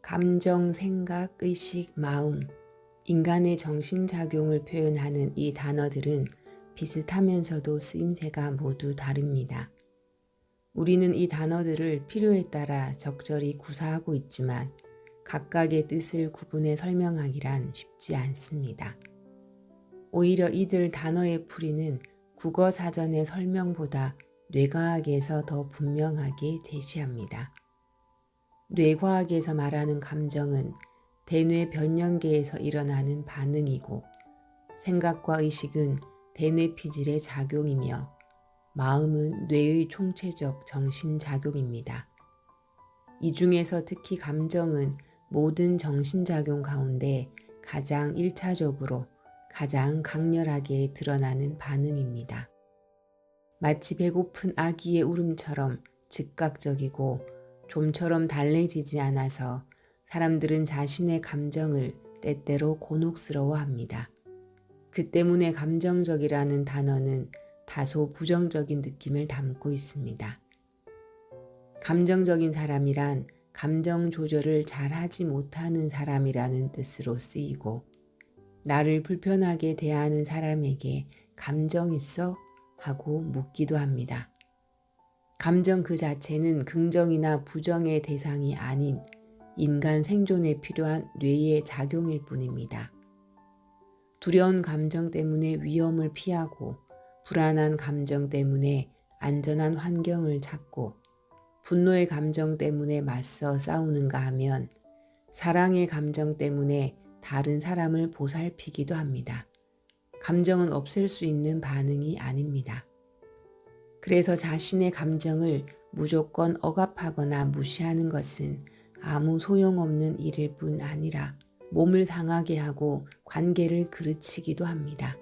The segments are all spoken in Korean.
감정, 생각, 의식, 마음, 인간의 정신작용을 표현하는 이 단어들은 비슷하면서도 쓰임새가 모두 다릅니다. 우리는 이 단어들을 필요에 따라 적절히 구사하고 있지만 각각의 뜻을 구분해 설명하기란 쉽지 않습니다. 오히려 이들 단어의 풀이는 국어사전의 설명보다 뇌과학에서 더 분명하게 제시합니다. 뇌과학에서 말하는 감정은 대뇌 변연계에서 일어나는 반응이고, 생각과 의식은 대뇌 피질의 작용이며 마음은 뇌의 총체적 정신작용입니다. 이 중에서 특히 감정은 모든 정신작용 가운데 가장 1차적으로 가장 강렬하게 드러나는 반응입니다. 마치 배고픈 아기의 울음처럼 즉각적이고 좀처럼 달래지지 않아서 사람들은 자신의 감정을 때때로 곤혹스러워합니다. 그 때문에 감정적이라는 단어는 다소 부정적인 느낌을 담고 있습니다. 감정적인 사람이란 감정 조절을 잘하지 못하는 사람이라는 뜻으로 쓰이고, 나를 불편하게 대하는 사람에게 감정 있어? 하고 묻기도 합니다. 감정 그 자체는 긍정이나 부정의 대상이 아닌 인간 생존에 필요한 뇌의 작용일 뿐입니다. 두려운 감정 때문에 위험을 피하고, 불안한 감정 때문에 안전한 환경을 찾고, 분노의 감정 때문에 맞서 싸우는가 하면 사랑의 감정 때문에 다른 사람을 보살피기도 합니다. 감정은 없앨 수 있는 반응이 아닙니다. 그래서 자신의 감정을 무조건 억압하거나 무시하는 것은 아무 소용없는 일일 뿐 아니라 몸을 상하게 하고 관계를 그르치기도 합니다.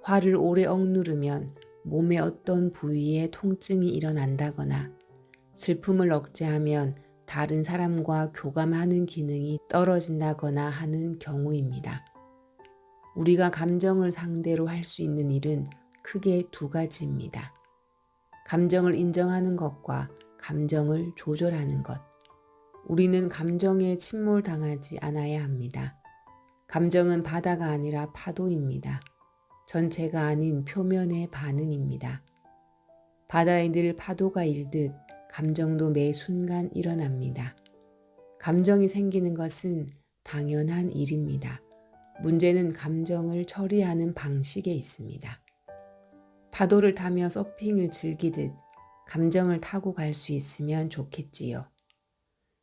화를 오래 억누르면 몸의 어떤 부위에 통증이 일어난다거나, 슬픔을 억제하면 다른 사람과 교감하는 기능이 떨어진다거나 하는 경우입니다. 우리가 감정을 상대로 할 수 있는 일은 크게 두 가지입니다. 감정을 인정하는 것과 감정을 조절하는 것. 우리는 감정에 침몰당하지 않아야 합니다. 감정은 바다가 아니라 파도입니다. 전체가 아닌 표면의 반응입니다. 바다에 늘 파도가 일듯 감정도 매 순간 일어납니다. 감정이 생기는 것은 당연한 일입니다. 문제는 감정을 처리하는 방식에 있습니다. 파도를 타며 서핑을 즐기듯 감정을 타고 갈 수 있으면 좋겠지요.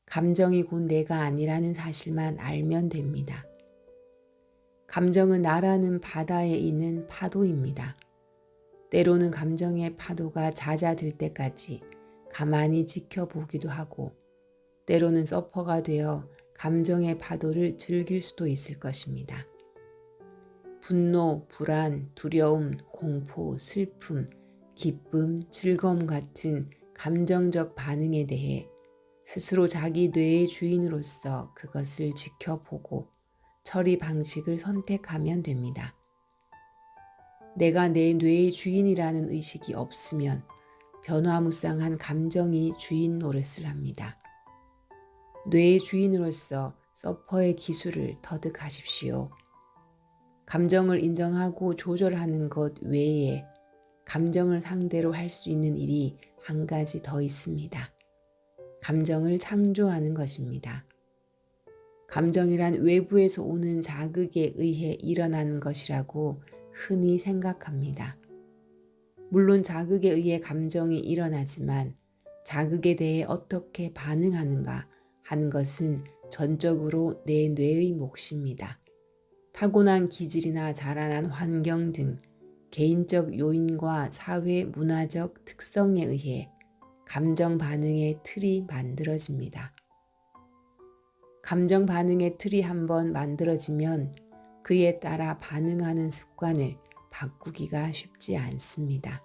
감정이 곧 내가 아니라는 사실만 알면 됩니다. 감정은 나라는 바다에 있는 파도입니다. 때로는 감정의 파도가 잦아들 때까지 가만히 지켜보기도 하고, 때로는 서퍼가 되어 감정의 파도를 즐길 수도 있을 것입니다. 분노, 불안, 두려움, 공포, 슬픔, 기쁨, 즐거움 같은 감정적 반응에 대해 스스로 자기 뇌의 주인으로서 그것을 지켜보고 처리 방식을 선택하면 됩니다. 내가 내 뇌의 주인이라는 의식이 없으면 변화무쌍한 감정이 주인 노릇을 합니다. 뇌의 주인으로서 서퍼의 기술을 터득하십시오. 감정을 인정하고 조절하는 것 외에 감정을 상대로 할 수 있는 일이 한 가지 더 있습니다. 감정을 창조하는 것입니다. 감정이란 외부에서 오는 자극에 의해 일어나는 것이라고 흔히 생각합니다. 물론 자극에 의해 감정이 일어나지만 자극에 대해 어떻게 반응하는가 하는 것은 전적으로 내 뇌의 몫입니다. 타고난 기질이나 자라난 환경 등 개인적 요인과 사회 문화적 특성에 의해 감정 반응의 틀이 만들어집니다. 감정 반응의 틀이 한번 만들어지면 그에 따라 반응하는 습관을 바꾸기가 쉽지 않습니다.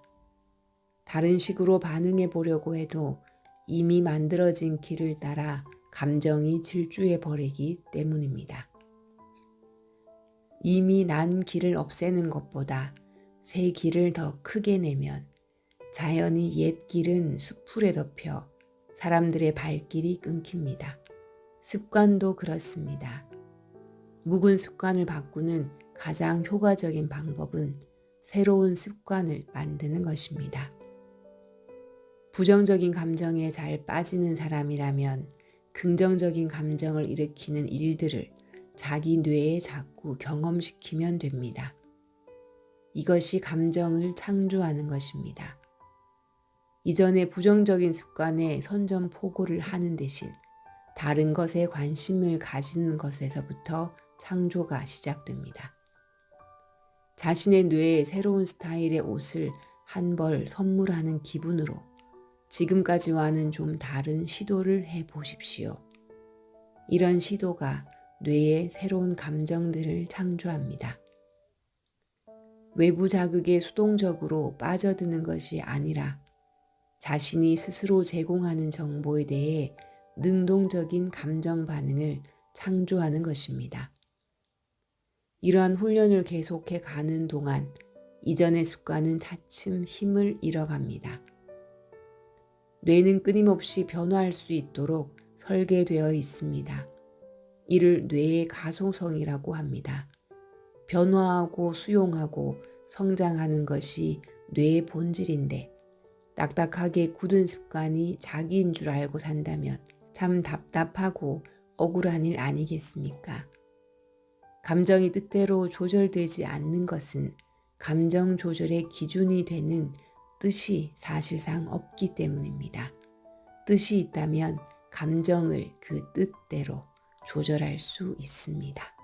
다른 식으로 반응해 보려고 해도 이미 만들어진 길을 따라 감정이 질주해 버리기 때문입니다. 이미 난 길을 없애는 것보다 새 길을 더 크게 내면 자연히 옛 길은 수풀에 덮여 사람들의 발길이 끊깁니다. 습관도 그렇습니다. 묵은 습관을 바꾸는 가장 효과적인 방법은 새로운 습관을 만드는 것입니다. 부정적인 감정에 잘 빠지는 사람이라면 긍정적인 감정을 일으키는 일들을 자기 뇌에 자꾸 경험시키면 됩니다. 이것이 감정을 창조하는 것입니다. 이전에 부정적인 습관에 선전포고를 하는 대신 다른 것에 관심을 가지는 것에서부터 창조가 시작됩니다. 자신의 뇌에 새로운 스타일의 옷을 한 벌 선물하는 기분으로 지금까지와는 좀 다른 시도를 해보십시오. 이런 시도가 뇌에 새로운 감정들을 창조합니다. 외부 자극에 수동적으로 빠져드는 것이 아니라 자신이 스스로 제공하는 정보에 대해 능동적인 감정 반응을 창조하는 것입니다. 이러한 훈련을 계속해 가는 동안 이전의 습관은 차츰 힘을 잃어갑니다. 뇌는 끊임없이 변화할 수 있도록 설계되어 있습니다. 이를 뇌의 가소성이라고 합니다. 변화하고 수용하고 성장하는 것이 뇌의 본질인데 딱딱하게 굳은 습관이 자기인 줄 알고 산다면 참 답답하고 억울한 일 아니겠습니까? 감정이 뜻대로 조절되지 않는 것은 감정 조절의 기준이 되는 뜻이 사실상 없기 때문입니다. 뜻이 있다면 감정을 그 뜻대로 조절할 수 있습니다.